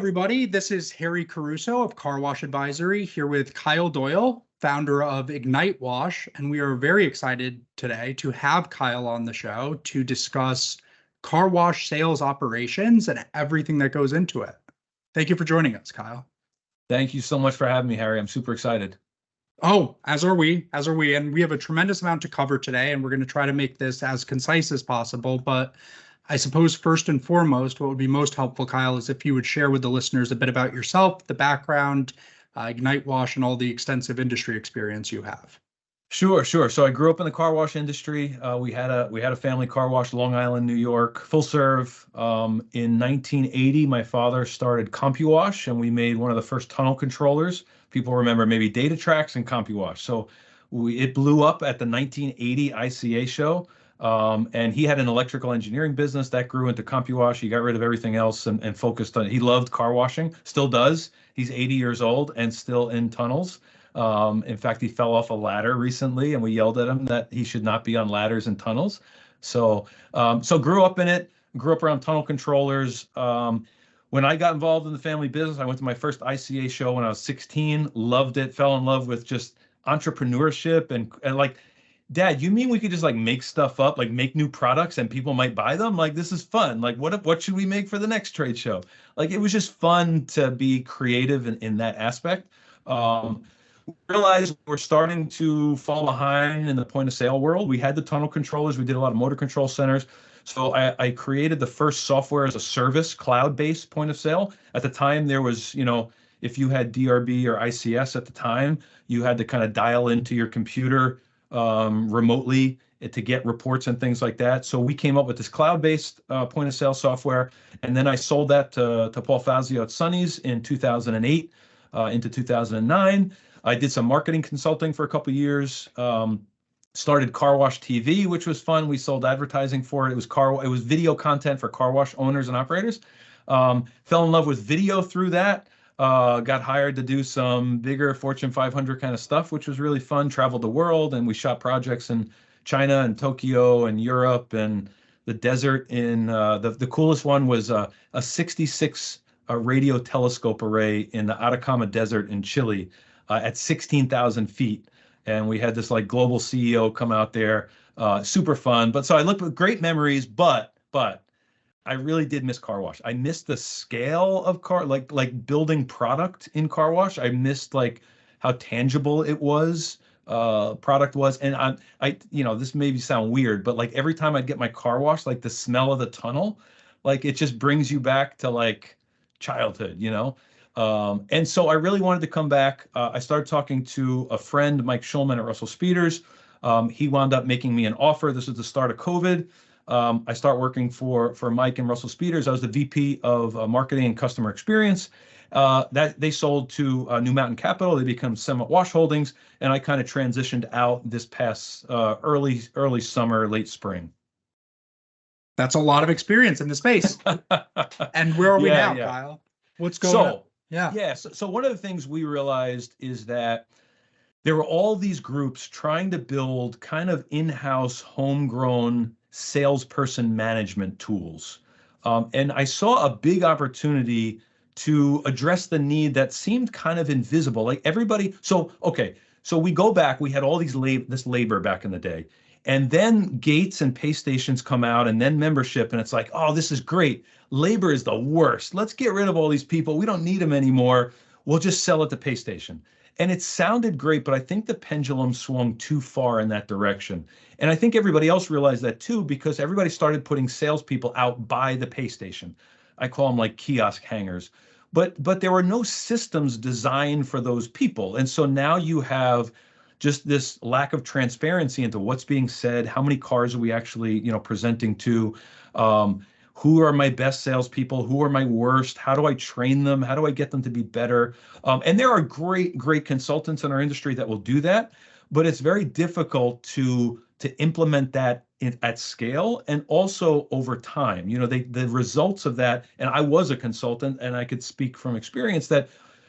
everybody. This is Harry Caruso of Car Wash Advisory here with Kyle Doyle, founder of Ignite Wash. And we are very excited today to have Kyle on the show to discuss car wash sales operations and everything that goes into it. Thank you for joining us, Kyle. Thank you so much for having me, Harry. I'm super excited. Oh, as are we. And we have a tremendous amount to cover today, and we're going to try to make this as concise as possible. But I suppose first and foremost, what would be most helpful, Kyle, is if you would share with the listeners a bit about yourself, the background, Ignite Wash, and all the extensive industry experience you have. Sure. So I grew up in the car wash industry. We had a family car wash, Long Island, New York, full serve. In 1980, my father started CompuWash, and we made one of the first tunnel controllers. People remember maybe Data Tracks and CompuWash. So it blew up at the 1980 ICA show. And he had an electrical engineering business that grew into CompuWash. He got rid of everything else and focused on, he loved car washing, still does. He's 80 years old and still in tunnels. In fact, he fell off a ladder recently and we yelled at him that he should not be on ladders and tunnels. So grew up in it, grew up around tunnel controllers. When I got involved in the family business, I went to my first ICA show when I was 16, loved it, fell in love with just entrepreneurship and like, Dad, you mean we could just like make stuff up, like make new products and people might buy them? Like, this is fun. Like, what should we make for the next trade show? Like, it was just fun to be creative in that aspect. We realized we're starting to fall behind in the point of sale world. We had the tunnel controllers. We did a lot of motor control centers. So I created the first software as a service, cloud-based point of sale. At the time, there was, if you had DRB or ICS at the time, you had to kind of dial into your computer remotely to get reports and things like that. So we came up with this cloud-based point of sale software, and then I sold that to Paul Fazio at Sonny's in 2008 into 2009. I did some marketing consulting for a couple of years. Started Car Wash TV, which was fun. We sold advertising for it. It was video content for car wash owners and operators. Fell in love with video through that. Got hired to do some bigger Fortune 500 kind of stuff, which was really fun. Traveled the world, and we shot projects in China and Tokyo and Europe and the desert. The coolest one was a 66 radio telescope array in the Atacama Desert in Chile at 16,000 feet. And we had this like global CEO come out there, super fun. But so I looked with great memories, but I really did miss car wash. I missed the scale of like building product in car wash. I missed like how tangible it was, product was. And I this maybe sound weird, but like every time I'd get my car wash, like the smell of the tunnel, like it just brings you back to like childhood, And so I really wanted to come back. I started talking to a friend, Mike Schulman at Russell Speeders. He wound up making me an offer. This was the start of COVID. I start working for Mike and Russell Speeders. I was the VP of marketing and customer experience. That they sold to New Mountain Capital. They become Summit Wash Holdings, and I kind of transitioned out this past early summer, late spring. That's a lot of experience in the space. And where are we now, Kyle? What's going on? So one of the things we realized is that there were all these groups trying to build kind of in-house, homegrown salesperson management tools. And I saw a big opportunity to address the need that seemed kind of invisible. Like everybody, so we go back, we had all this labor back in the day. And then gates and pay stations come out, and then membership, and it's like, oh, this is great. Labor is the worst. Let's get rid of all these people. We don't need them anymore. We'll just sell at the pay station. And it sounded great, but I think the pendulum swung too far in that direction. And I think everybody else realized that too, because everybody started putting salespeople out by the pay station. I call them like kiosk hangers. But there were no systems designed for those people. And so now you have just this lack of transparency into what's being said, how many cars are we actually, presenting to, who are my best salespeople, who are my worst, how do I train them, how do I get them to be better? And there are great consultants in our industry that will do that, but it's very difficult to implement that at scale and also over time. The results of that, and I was a consultant and I could speak from experience that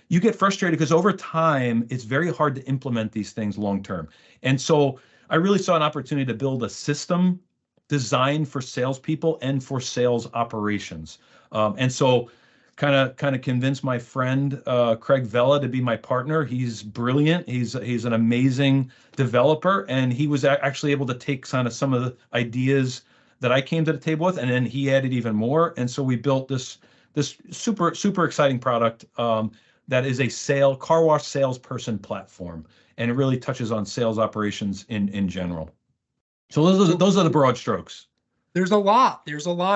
you get frustrated because over time, it's very hard to implement these things long term. And so I really saw an opportunity to build a system designed for salespeople and for sales operations. And so kind of convinced my friend Craig Vella to be my partner. He's brilliant. He's an amazing developer, and he was actually able to take kind of some of the ideas that I came to the table with, and then he added even more. And so we built this super exciting product that is a car wash salesperson platform, and it really touches on sales operations in general. So those are the broad strokes. There's a lot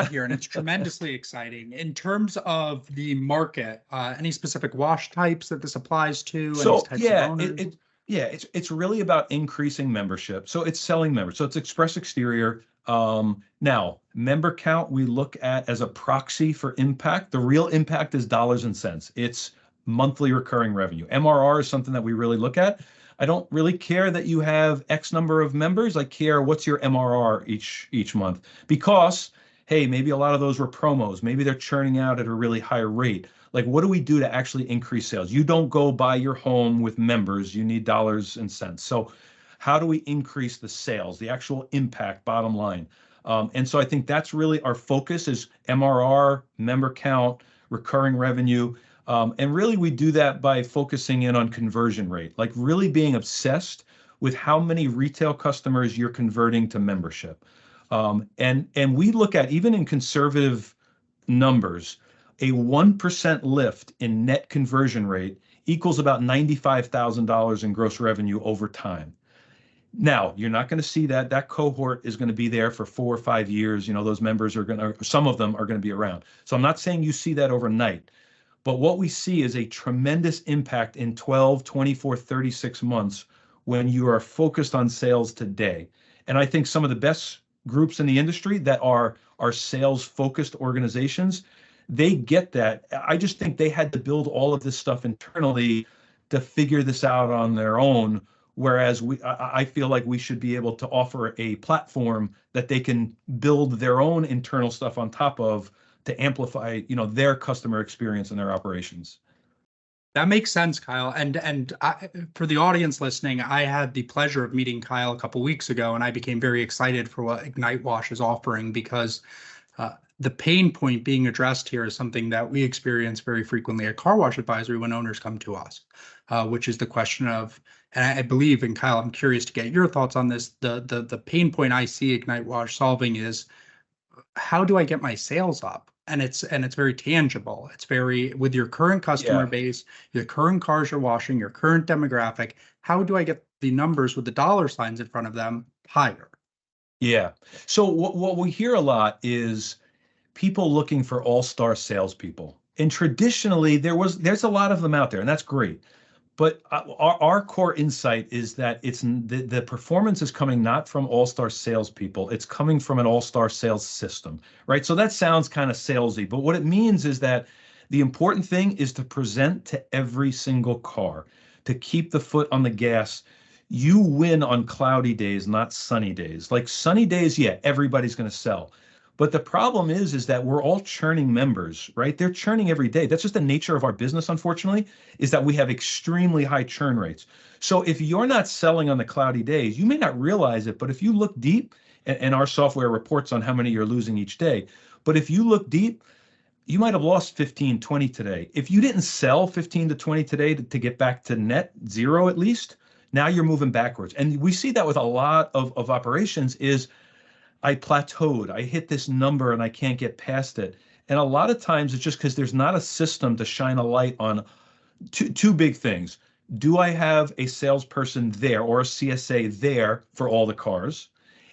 here, and it's tremendously exciting. In terms of the market, any specific wash types that this applies to? So Any types yeah, of owners? it's really about increasing membership. So it's selling members. So it's Express Exterior. Now, member count we look at as a proxy for impact. The real impact is dollars and cents. It's monthly recurring revenue. MRR is something that we really look at. I don't really care that you have X number of members. I care what's your MRR each month, because hey, maybe a lot of those were promos. Maybe they're churning out at a really high rate. Like, what do we do to actually increase sales? You don't go buy your home with members. You need dollars and cents. So how do we increase the sales, the actual impact, bottom line? And so I think that's really our focus is MRR, member count, recurring revenue. And really we do that by focusing in on conversion rate, like really being obsessed with how many retail customers you're converting to membership. And we look at, even in conservative numbers, a 1% lift in net conversion rate equals about $95,000 in gross revenue over time. Now, you're not going to see that. That cohort is going to be there for 4 or 5 years. You know, those members are going to, some of them are going to be around. So I'm not saying you see that overnight, but what we see is a tremendous impact in 12, 24, 36 months when you are focused on sales today. And I think some of the best groups in the industry that are sales focused organizations, they get that. I just think they had to build all of this stuff internally to figure this out on their own. Whereas I feel like we should be able to offer a platform that they can build their own internal stuff on top of to amplify, their customer experience and their operations. That makes sense, Kyle. And for the audience listening, I had the pleasure of meeting Kyle a couple weeks ago, and I became very excited for what Ignite Wash is offering, because the pain point being addressed here is something that we experience very frequently at Car Wash Advisory when owners come to us, which is the question of, and I believe, and Kyle, I'm curious to get your thoughts on this, the pain point I see Ignite Wash solving is, how do I get my sales up? And it's very tangible. It's very, with your current customer base, your current cars you're washing, your current demographic, how do I get the numbers with the dollar signs in front of them higher? Yeah. So what we hear a lot is people looking for all-star salespeople. And traditionally, there's a lot of them out there, and that's great. But our core insight is that it's the performance is coming not from all-star salespeople, it's coming from an all-star sales system, right? So that sounds kind of salesy, but what it means is that the important thing is to present to every single car, to keep the foot on the gas. You win on cloudy days, not sunny days. Like sunny days, yeah, everybody's going to sell. But the problem is that we're all churning members, right? They're churning every day. That's just the nature of our business, unfortunately, is that we have extremely high churn rates. So if you're not selling on the cloudy days, you may not realize it, but if you look deep, and our software reports on how many you're losing each day, but if you look deep, you might have lost 15, 20 today. If you didn't sell 15 to 20 today to get back to net zero at least, now you're moving backwards. And we see that with a lot of operations is, I plateaued, I hit this number and I can't get past it. And a lot of times it's just because there's not a system to shine a light on two big things. Do I have a salesperson there or a CSA there for all the cars?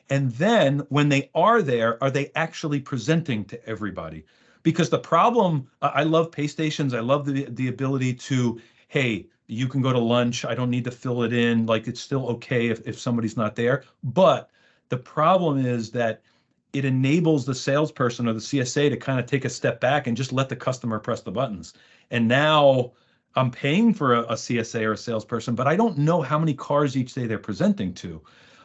And then when they are there, are they actually presenting to everybody? Because the problem, I love pay stations. I love the ability to, hey, you can go to lunch. I don't need to fill it in. Like, it's still okay if somebody's not there. But the problem is that it enables the salesperson or the CSA to kind of take a step back and just let the customer press the buttons. And now I'm paying for a CSA or a salesperson, but I don't know how many cars each day they're presenting to.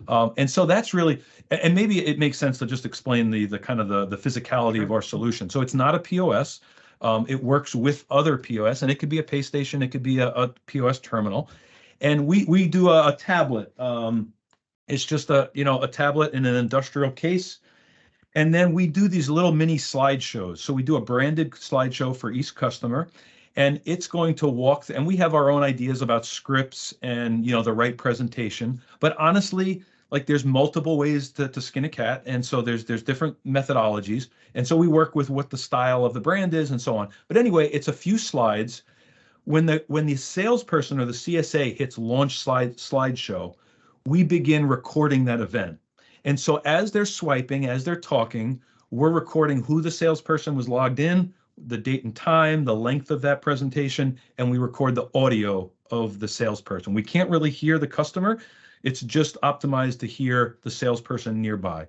And so that's really, and maybe it makes sense to just explain the kind of the physicality of our solution. So it's not a POS. It works with other POS, and it could be a pay station. It could be a POS terminal. And we do a tablet. It's just a tablet in an industrial case. And then we do these little mini slideshows. So we do a branded slideshow for each customer, and it's going to walk, and we have our own ideas about scripts and the right presentation. But honestly, like there's multiple ways to skin a cat, and so there's different methodologies, and so we work with what the style of the brand is and so on. But anyway, it's a few slides. When the salesperson or the CSA hits launch slideshow, we begin recording that event. And so as they're swiping, as they're talking, we're recording who the salesperson was logged in, the date and time, the length of that presentation, and we record the audio of the salesperson. We can't really hear the customer. It's just optimized to hear the salesperson nearby.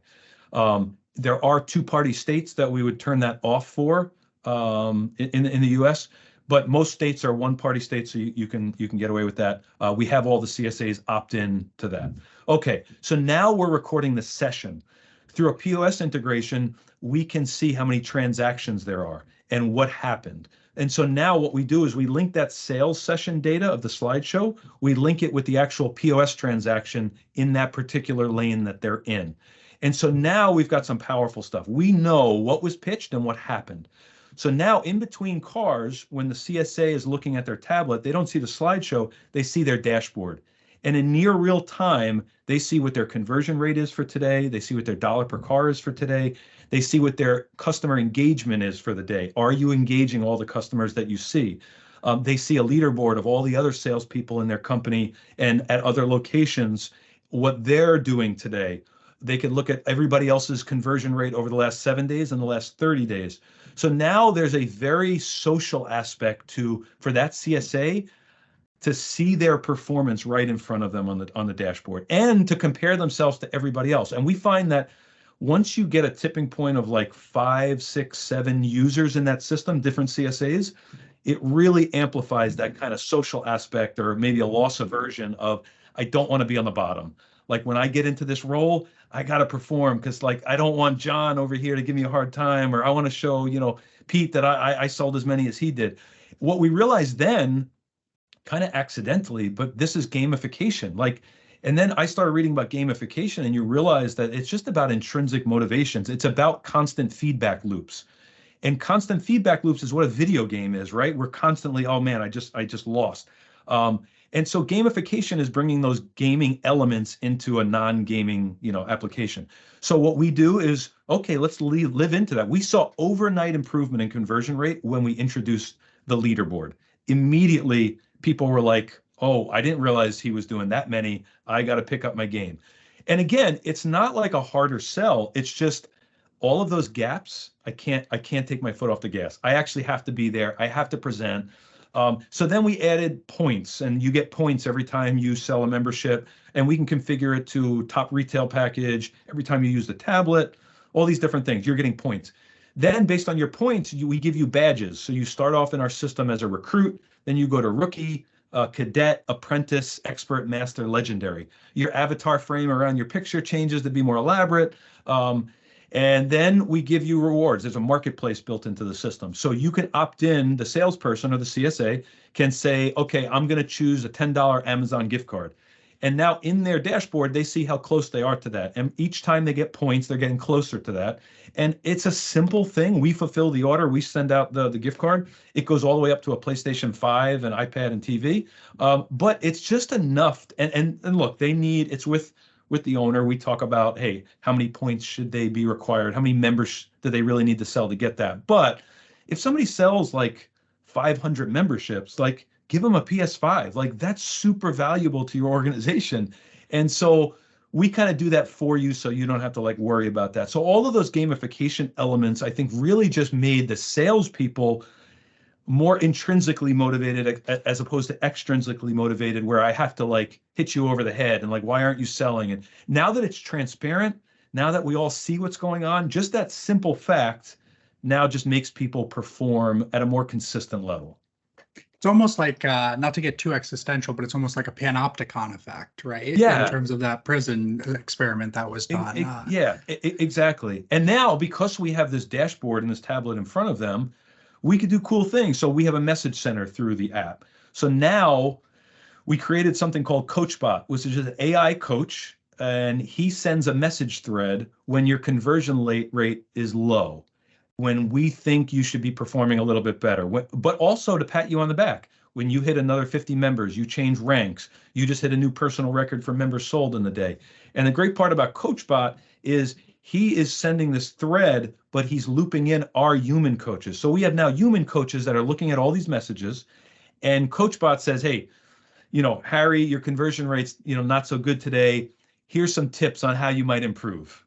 There are two-party states that we would turn that off for in the US, but most states are one-party states, so you can get away with that. We have all the CSAs opt in to that. Okay, so now we're recording the session. Through a POS integration, we can see how many transactions there are and what happened. And so now what we do is we link that sales session data of the slideshow, we link it with the actual POS transaction in that particular lane that they're in. And so now we've got some powerful stuff. We know what was pitched and what happened. So now in between cars, when the CSA is looking at their tablet, they don't see the slideshow, they see their dashboard. And in near real time, they see what their conversion rate is for today. They see what their dollar per car is for today. They see what their customer engagement is for the day. Are you engaging all the customers that you see? They see a leaderboard of all the other salespeople in their company and at other locations, what they're doing today. They can look at everybody else's conversion rate over the last 7 days and the last 30 days. So now there's a very social aspect for that CSA to see their performance right in front of them on the dashboard and to compare themselves to everybody else. And we find that once you get a tipping point of like 5, 6, 7 users in that system, different CSAs, it really amplifies that kind of social aspect or maybe a loss aversion of, I don't want to be on the bottom. Like when I get into this role, I got to perform because like I don't want John over here to give me a hard time, or I want to show, Pete that I sold as many as he did. What we realized then, kind of accidentally, but this is gamification. And then I started reading about gamification, and you realize that it's just about intrinsic motivations. It's about constant feedback loops. And constant feedback loops is what a video game is, right? We're constantly, oh man, I just lost. And so gamification is bringing those gaming elements into a non-gaming, application. So what we do is, okay, let's live into that. We saw overnight improvement in conversion rate when we introduced the leaderboard. Immediately, people were like, oh, I didn't realize he was doing that many. I got to pick up my game. And again, it's not like a harder sell. It's just all of those gaps. I can't take my foot off the gas. I actually have to be there. I have to present. So then we added points, and you get points every time you sell a membership, and we can configure it to top retail package. Every time you use the tablet, all these different things, you're getting points. Then based on your points, we give you badges. So you start off in our system as a recruit, then you go to rookie, cadet, apprentice, expert, master, legendary. Your avatar frame around your picture changes to be more elaborate. And then we give you rewards. There's a marketplace built into the system. So you can opt in, the salesperson or the CSA can say, okay, I'm going to choose a $10 Amazon gift card. And now in their dashboard, they see how close they are to that. And each time they get points, they're getting closer to that. And it's a simple thing. We fulfill the order. We send out the gift card. It goes all the way up to a PlayStation 5, an iPad, and TV. But it's just enough. And look, it's with the owner. We talk about, hey, how many points should they be required? How many members do they really need to sell to get that? But if somebody sells like 500 memberships, like give them a PS5. Like that's super valuable to your organization. And so we kind of do that for you so you don't have to like worry about that. So all of those gamification elements, I think, really just made the salespeople more intrinsically motivated as opposed to extrinsically motivated, where I have to like hit you over the head and like, why aren't you selling? And now that it's transparent, now that we all see what's going on, just that simple fact now just makes people perform at a more consistent level. It's almost like, not to get too existential, but it's almost like a panopticon effect, right? Yeah. In terms of that prison experiment that was done. Exactly. And now, because we have this dashboard and this tablet in front of them, we could do cool things. So we have a message center through the app. So now we created something called CoachBot, which is just an AI coach. and he sends a message thread when your conversion rate is low, when we think you should be performing a little bit better, but also to pat you on the back. When you hit another 50 members, you change ranks, you just hit a new personal record for members sold in the day. And the great part about CoachBot is he is sending this thread, but he's looping in our human coaches. So we have now human coaches that are looking at all these messages, and CoachBot says, hey, Harry, your conversion rate's, not so good today. Here's some tips on how you might improve.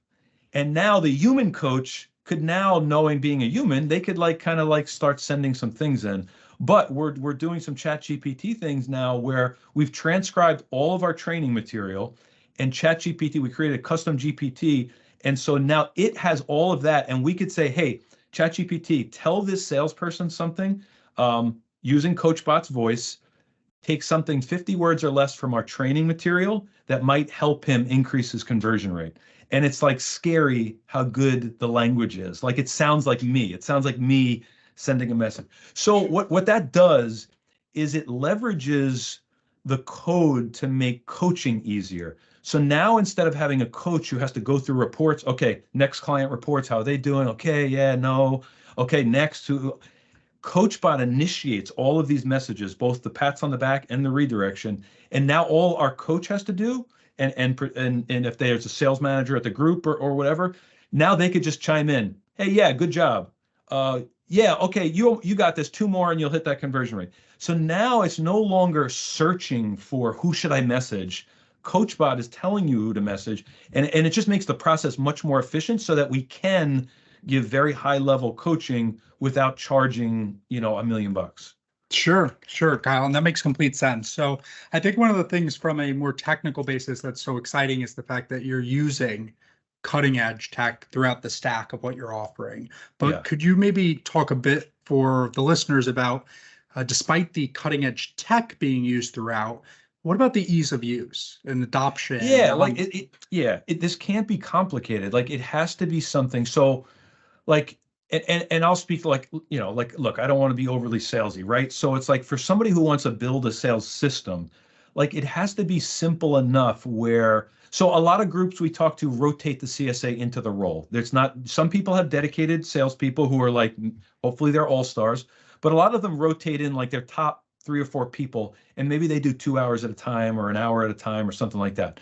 And now the human coach could now, knowing being a human, they could kind of start sending some things in. But we're doing some ChatGPT things now where we've transcribed all of our training material, and ChatGPT, we created a custom GPT. And so now it has all of that. And we could say, hey, ChatGPT, tell this salesperson something using CoachBot's voice. Take something 50 words or less from our training material that might help him increase his conversion rate. And it's scary how good the language is. It sounds like me. It sounds like me sending a message. So what that does is it leverages the code to make coaching easier. So now instead of having a coach who has to go through reports, okay, next client reports, how are they doing? Okay, yeah, no. Okay, next to CoachBot initiates all of these messages, both the pats on the back and the redirection. And now all our coach has to do, and if there's a sales manager at the group or whatever, now they could just chime in. Hey, yeah, good job. Yeah, okay, you got this, 2 more and you'll hit that conversion rate. So now it's no longer searching for who should I message. CoachBot is telling you who to message, and it just makes the process much more efficient so that we can give very high level coaching without charging, $1 million. Sure, Kyle. And that makes complete sense. So I think one of the things from a more technical basis that's so exciting is the fact that you're using cutting edge tech throughout the stack of what you're offering. But could you maybe talk a bit for the listeners about, despite the cutting edge tech being used throughout, what about the ease of use and adoption? Yeah, this can't be complicated. It has to be something. So and I'll speak look, I don't want to be overly salesy, right? So it's for somebody who wants to build a sales system, it has to be simple enough where, so a lot of groups we talk to rotate the CSA into the role. There's not, some people have dedicated salespeople who are hopefully they're all-stars, but a lot of them rotate in their top 3 or 4 people, and maybe they do 2 hours at a time or an hour at a time or something like that.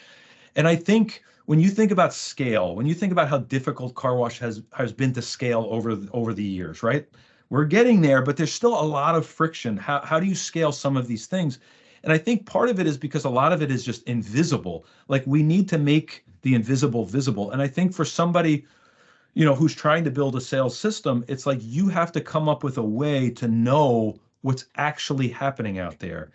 And I think when you think about scale, when you think about how difficult car wash has been to scale over the years, right? We're getting there, but there's still a lot of friction. How do you scale some of these things? And I think part of it is because a lot of it is just invisible. We need to make the invisible visible. And I think for somebody, who's trying to build a sales system, it's you have to come up with a way to know what's actually happening out there.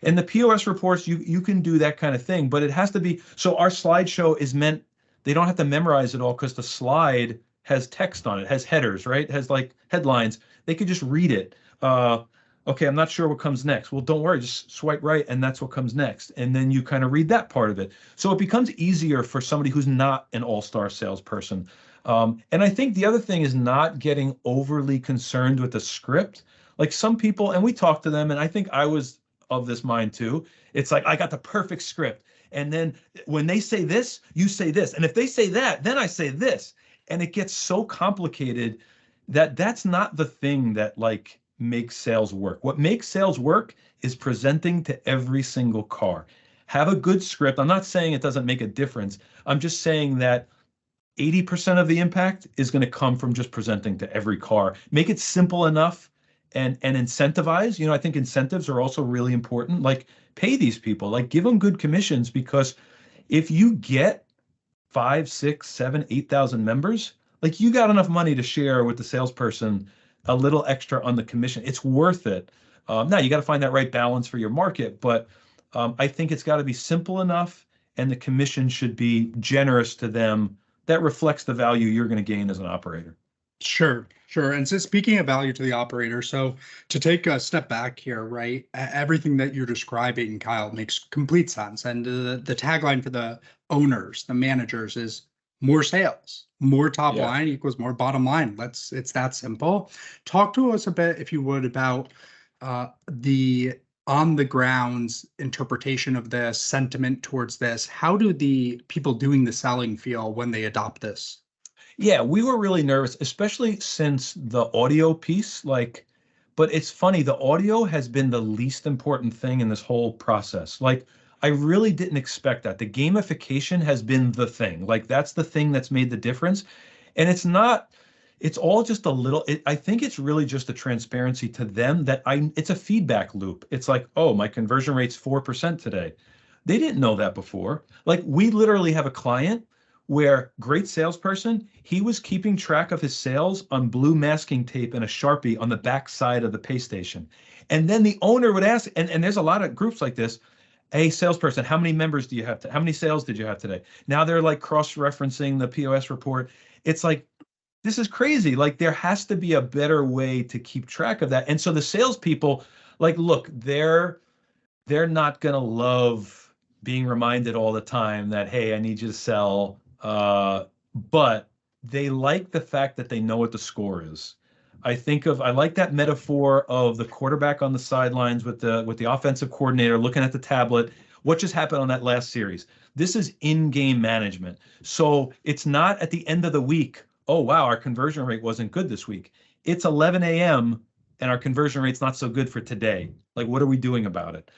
And the POS reports, you can do that kind of thing, but it has to be, so our slideshow is meant, they don't have to memorize it all because the slide has text on it, has headers, right? It has headlines. They could just read it. Okay, I'm not sure what comes next. Well, don't worry, just swipe right and that's what comes next. And then you kind of read that part of it. So it becomes easier for somebody who's not an all-star salesperson. And I think the other thing is not getting overly concerned with the script. Some people, and we talk to them, and I think I was of this mind too. It's I got the perfect script. And then when they say this, you say this. And if they say that, then I say this. And it gets so complicated that that's not the thing that makes sales work. What makes sales work is presenting to every single car. Have a good script. I'm not saying it doesn't make a difference. I'm just saying that 80% of the impact is going to come from just presenting to every car. Make it simple enough and incentivize. I think incentives are also really important. Pay these people, give them good commissions, because if you get 5, 6, 7, 8,000 members, you got enough money to share with the salesperson a little extra on the commission. It's worth it. Now you got to find that right balance for your market, but I think it's got to be simple enough, and the commission should be generous to them. That reflects the value you're going to gain as an operator. Sure. And so speaking of value to the operator, so to take a step back here, right? Everything that you're describing, Kyle, makes complete sense. And the tagline for the owners, the managers, is more sales, more top line equals more bottom line. It's that simple. Talk to us a bit, if you would, about the on the grounds interpretation of this, sentiment towards this, how do the people doing the selling feel when they adopt this? Yeah, we were really nervous, especially since the audio piece, but it's funny, the audio has been the least important thing in this whole process. Like, I really didn't expect that. The gamification has been the thing. Like, that's the thing that's made the difference. And it's not, it's all just a little, I think it's really just a transparency to them that it's a feedback loop. It's like, oh, my conversion rate's 4% today. They didn't know that before. Like, we literally have a client where great salesperson, he was keeping track of his sales on blue masking tape and a Sharpie on the back side of the pay station. And then the owner would ask, and there's a lot of groups like this, hey, salesperson, how many members do you have? How many sales did you have today? Now they're like cross-referencing the POS report. It's like, this is crazy. Like, there has to be a better way to keep track of that. And so the salespeople, like, look, they're not going to love being reminded all the time that, hey, I need you to sell. But they like the fact that they know what the score is. I like that metaphor of the quarterback on the sidelines with the offensive coordinator looking at the tablet. What just happened on that last series? This is in-game management. So it's not at the end of the week, oh, wow, our conversion rate wasn't good this week. It's 11 a.m. and our conversion rate's not so good for today. Like, what are we doing about it?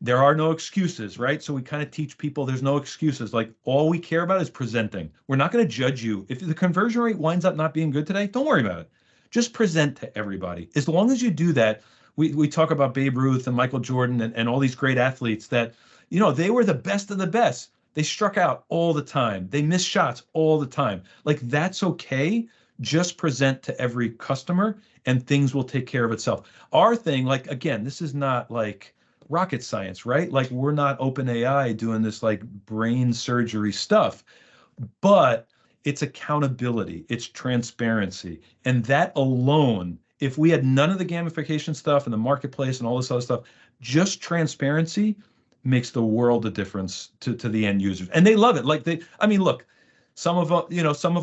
There are no excuses, right? So we kind of teach people there's no excuses. Like, all we care about is presenting. We're not going to judge you. If the conversion rate winds up not being good today, don't worry about it. Just present to everybody. As long as you do that, we talk about Babe Ruth and Michael Jordan and all these great athletes that, they were the best of the best. They struck out all the time. They missed shots all the time. Like, that's okay. Just present to every customer and things will take care of itself. Our thing, like, again, this is not like rocket science, right? Like, we're not OpenAI doing this like brain surgery stuff, but it's accountability, it's transparency. And that alone, if we had none of the gamification stuff and the marketplace and all this other stuff, just transparency makes the world of difference to the end users. And they love it. Like, look, some of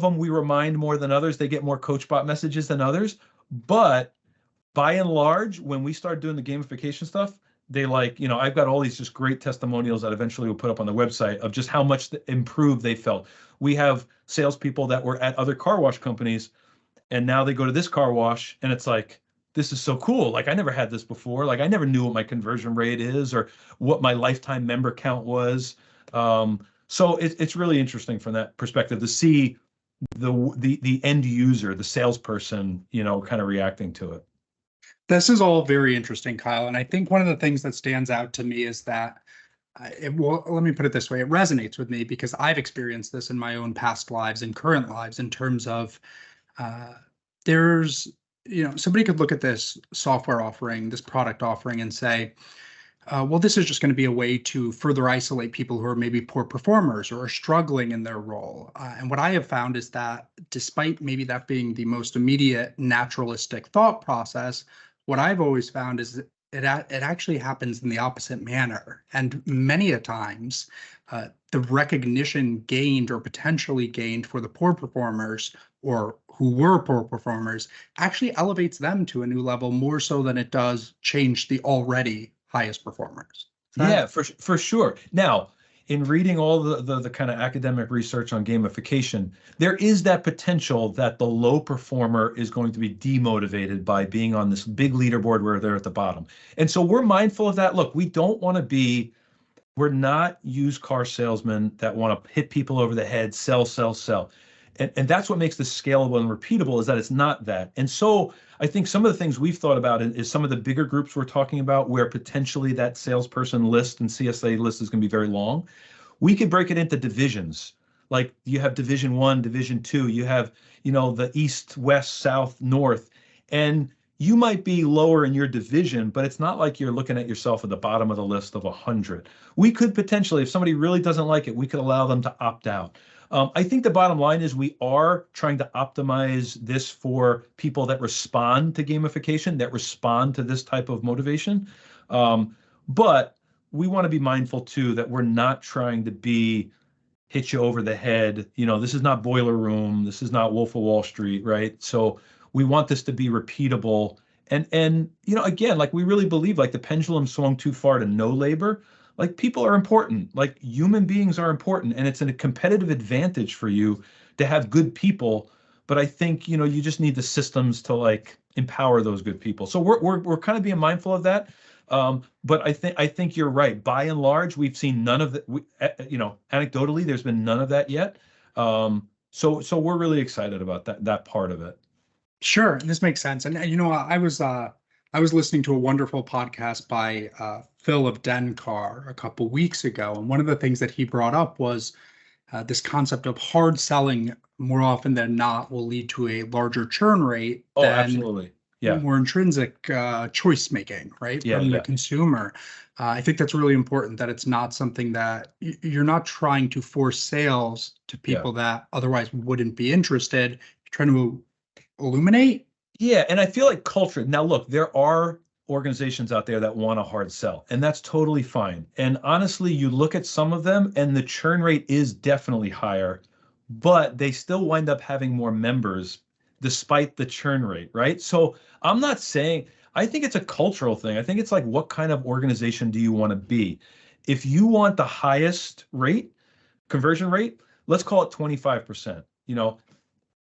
them we remind more than others. They get more CoachBot messages than others. But by and large, when we start doing the gamification stuff, they I've got all these just great testimonials that eventually we'll put up on the website of just how much improved they felt. We have salespeople that were at other car wash companies, and now they go to this car wash, and it's like, this is so cool. Like, I never had this before. Like, I never knew what my conversion rate is or what my lifetime member count was. So it's really interesting from that perspective to see the end user, the salesperson, kind of reacting to it. This is all very interesting, Kyle. And I think one of the things that stands out to me is that, let me put it this way, it resonates with me because I've experienced this in my own past lives and current lives in terms of there's, somebody could look at this software offering, this product offering and say, well, this is just going to be a way to further isolate people who are maybe poor performers or are struggling in their role. And what I have found is that despite maybe that being the most immediate naturalistic thought process, what I've always found is that it actually happens in the opposite manner. And many a times, the recognition gained or potentially gained for the poor performers or who were poor performers actually elevates them to a new level more so than it does change the already highest performers. Yeah, for sure. Now, in reading all the kind of academic research on gamification, there is that potential that the low performer is going to be demotivated by being on this big leaderboard where they're at the bottom. And so we're mindful of that. Look, we're not used car salesmen that want to hit people over the head, sell, sell, sell. And that's what makes this scalable and repeatable is that it's not that. And so I think some of the things we've thought about is some of the bigger groups we're talking about where potentially that salesperson list and CSA list is going to be very long. We could break it into divisions. Like, you have division 1, division 2, you have, the east, west, south, north, and you might be lower in your division, but it's not like you're looking at yourself at the bottom of the list of 100. We could potentially, if somebody really doesn't like it, we could allow them to opt out. I think the bottom line is we are trying to optimize this for people that respond to gamification, that respond to this type of motivation. But we want to be mindful too that we're not trying to hit you over the head. This is not Boiler Room. This is not Wolf of Wall Street, right? So we want this to be repeatable And again, like we really believe like the pendulum swung too far to no labor. Like people are important, like human beings are important, and it's a competitive advantage for you to have good people. But I think, you just need the systems to like empower those good people. So we're kind of being mindful of that. But I think you're right. By and large, we've seen none of that. Anecdotally, there's been none of that yet. So we're really excited about that part of it. Sure, this makes sense. And I was listening to a wonderful podcast by Phil of Dencar a couple weeks ago, and one of the things that he brought up was this concept of hard selling more often than not will lead to a larger churn rate Oh, than absolutely. Yeah. more intrinsic choice making, right, Yeah. from the Yeah. consumer. I think that's really important that it's not something that you're not trying to force sales to Yeah. people that otherwise wouldn't be interested. You're trying to illuminate. Yeah, and I feel like culture. Now, look, there are organizations out there that want a hard sell, and that's totally fine. And honestly, you look at some of them, and the churn rate is definitely higher, but they still wind up having more members despite the churn rate, right? So I'm not saying, I think it's a cultural thing. I think it's like, what kind of organization do you want to be? If you want the highest rate, conversion rate, let's call it 25%,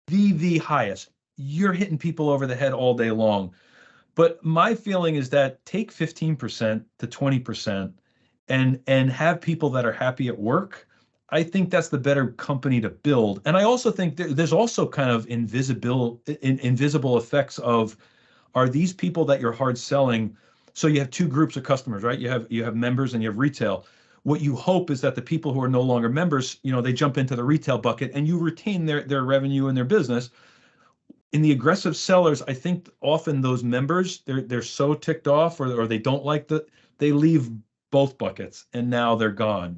the highest. You're hitting people over the head all day long. But my feeling is that take 15% to 20% and have people that are happy at work. I think that's the better company to build. And I also think there's also kind of invisible effects of, are these people that you're hard selling? So you have two groups of customers, right? You have members and you have retail. What you hope is that the people who are no longer members, they jump into the retail bucket and you retain their revenue and their business. In the aggressive sellers, I think often those members, they're so ticked off, or they don't like they leave both buckets and now they're gone.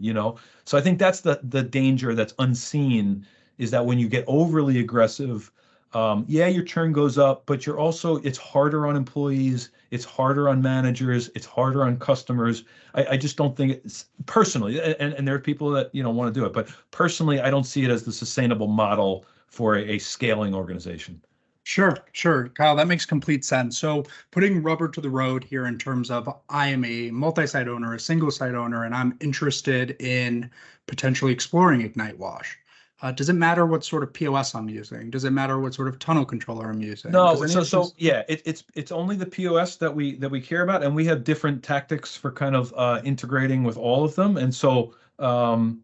So I think that's the danger that's unseen, is that when you get overly aggressive, yeah, your churn goes up, but it's harder on employees, it's harder on managers, it's harder on customers. I just don't think it's personally, and there are people that want to do it, but personally, I don't see it as the sustainable model for a scaling organization. Sure, sure, Kyle, that makes complete sense. So putting rubber to the road here in terms of I am a multi-site owner, a single site owner, and I'm interested in potentially exploring Ignite Wash. Does it matter what sort of POS I'm using? Does it matter what sort of tunnel controller I'm using? No, Does any so of this? yeah, it's only the POS that we care about, and we have different tactics for kind of integrating with all of them. And so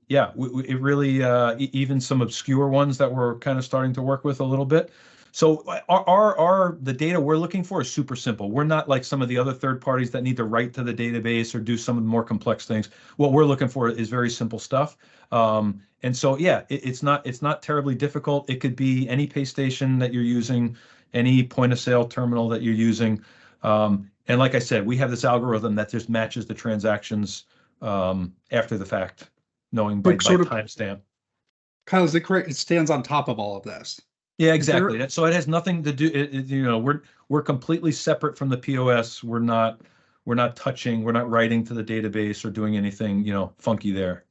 yeah, it really even some obscure ones that we're kind of starting to work with a little bit. So the data we're looking for is super simple. We're not like some of the other third parties that need to write to the database or do some of the more complex things. What we're looking for is very simple stuff. And so yeah, it's not terribly difficult. It could be any pay station that you're using, any point of sale terminal that you're using. And like I said, we have this algorithm that just matches the transactions after the fact, knowing by Quick sort of, timestamp. Kyle, is it correct? It stands on top of all of this. Yeah, Is there, exactly. So it has nothing to do. We're completely separate from the POS. We're not touching. We're not writing to the database or doing anything funky there.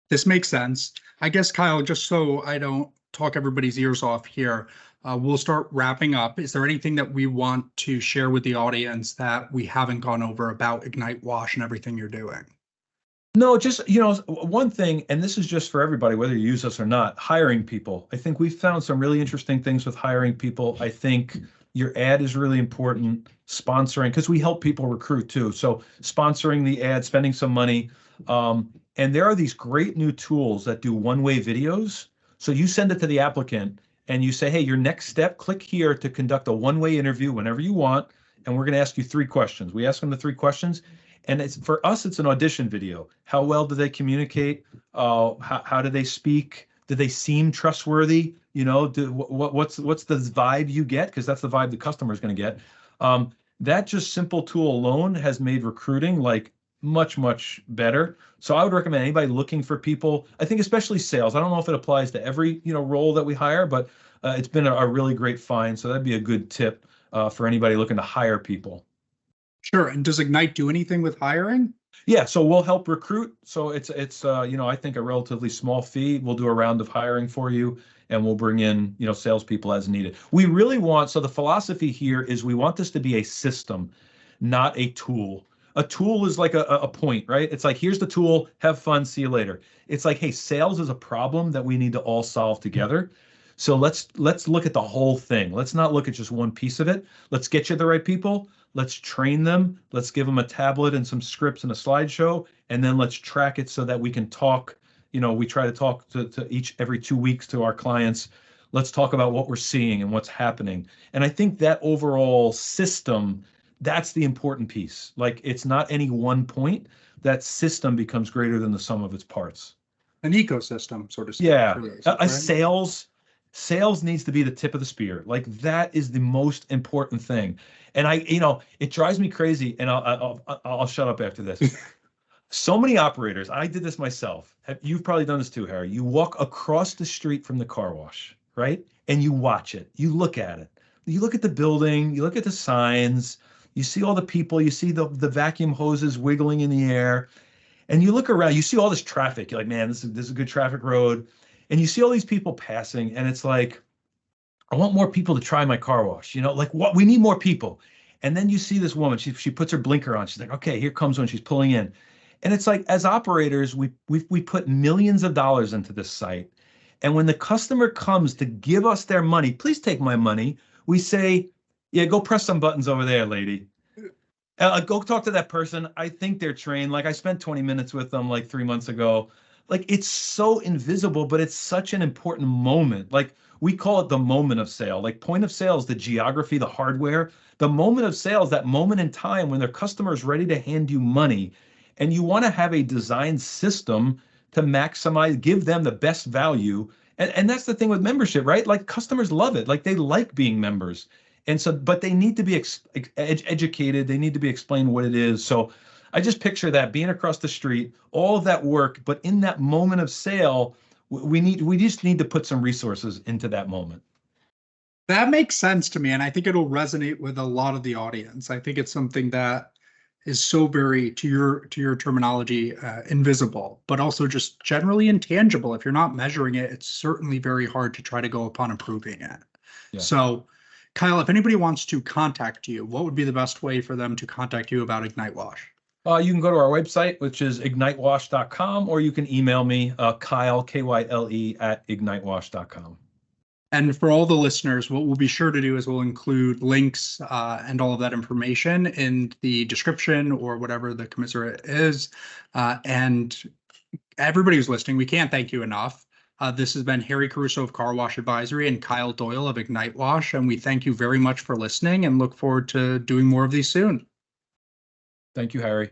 this makes sense. I guess, Kyle, just so I don't talk everybody's ears off here, we'll start wrapping up. Is there anything that we want to share with the audience that we haven't gone over about Ignite Wash and everything you're doing? No, just, one thing, and this is just for everybody, whether you use us or not, hiring people. I think we've found some really interesting things with hiring people. I think your ad is really important, sponsoring, because we help people recruit too. So sponsoring the ad, spending some money. And there are these great new tools that do one-way videos. So you send it to the applicant and you say, hey, your next step, click here to conduct a one-way interview whenever you want. And we're going to ask you 3 questions. We ask them the 3 questions. And for us, it's an audition video. How well do they communicate? How do they speak? Do they seem trustworthy? What's the vibe you get? Because that's the vibe the customer is going to get. That just simple tool alone has made recruiting like much, much better. So I would recommend anybody looking for people. I think especially sales. I don't know if it applies to every role that we hire, but it's been a really great find. So that'd be a good tip for anybody looking to hire people. Sure. And does Ignite do anything with hiring? Yeah, so we'll help recruit. So it's I think a relatively small fee. We'll do a round of hiring for you, and we'll bring in, salespeople as needed. We really want, so the philosophy here is we want this to be a system, not a tool. A tool is like a point, right? It's like, here's the tool, have fun, see you later. It's like, hey, sales is a problem that we need to all solve together. So let's look at the whole thing. Let's not look at just one piece of it. Let's get you the right people. Let's train them. Let's give them a tablet and some scripts and a slideshow, and then let's track it so that we can talk. We try to talk to each every 2 weeks to our clients. Let's talk about what we're seeing and what's happening. And I think that overall system, that's the important piece. Like, it's not any one point. That system becomes greater than the sum of its parts. An ecosystem, so to speak. Yeah, For those, a right? sales needs to be the tip of the spear. Like, that is the most important thing. And it drives me crazy. And I'll shut up after this. So many operators, I did this myself. You've probably done this too, Harry. You walk across the street from the car wash, right? And you watch it. You look at it. You look at the building. You look at the signs. You see all the people. You see the vacuum hoses wiggling in the air. And you look around. You see all this traffic. You're like, man, this is a good traffic road. And you see all these people passing. And it's like, I want more people to try my car wash. Like, what? We need more people. And then you see this woman. She puts her blinker on. She's like, okay, here comes one. She's pulling in. And it's like, as operators, we put millions of dollars into this site. And when the customer comes to give us their money, please take my money, we say, yeah, go press some buttons over there, lady. Go talk to that person. I think they're trained. Like, I spent 20 minutes with them like 3 months ago. Like, it's so invisible, but it's such an important moment. Like, we call it the moment of sale. Like, point of sale is the geography, the hardware. The moment of sale is that moment in time when their customer is ready to hand you money. And you want to have a design system to maximize, give them the best value. And that's the thing with membership, right? Like, customers love it. Like, they like being members. And so, but they need to be educated. They need to be explained what it is. So I just picture that being across the street, all of that work, but in that moment of sale, we just need to put some resources into that moment. That makes sense to me, and I think it'll resonate with a lot of the audience. I think it's something that is so very, to your terminology, invisible, but also just generally intangible. If you're not measuring it, it's certainly very hard to try to go upon improving it. Yeah. So, Kyle, if anybody wants to contact you, what would be the best way for them to contact you about Ignite Wash? You can go to our website, which is ignitewash.com, or you can email me, Kyle, Kyle, at ignitewash.com. And for all the listeners, what we'll be sure to do is we'll include links and all of that information in the description or whatever the commiserate is. And everybody who's listening, we can't thank you enough. This has been Harry Caruso of Car Wash Advisory and Kyle Doyle of Ignite Wash. And we thank you very much for listening and look forward to doing more of these soon. Thank you, Harry.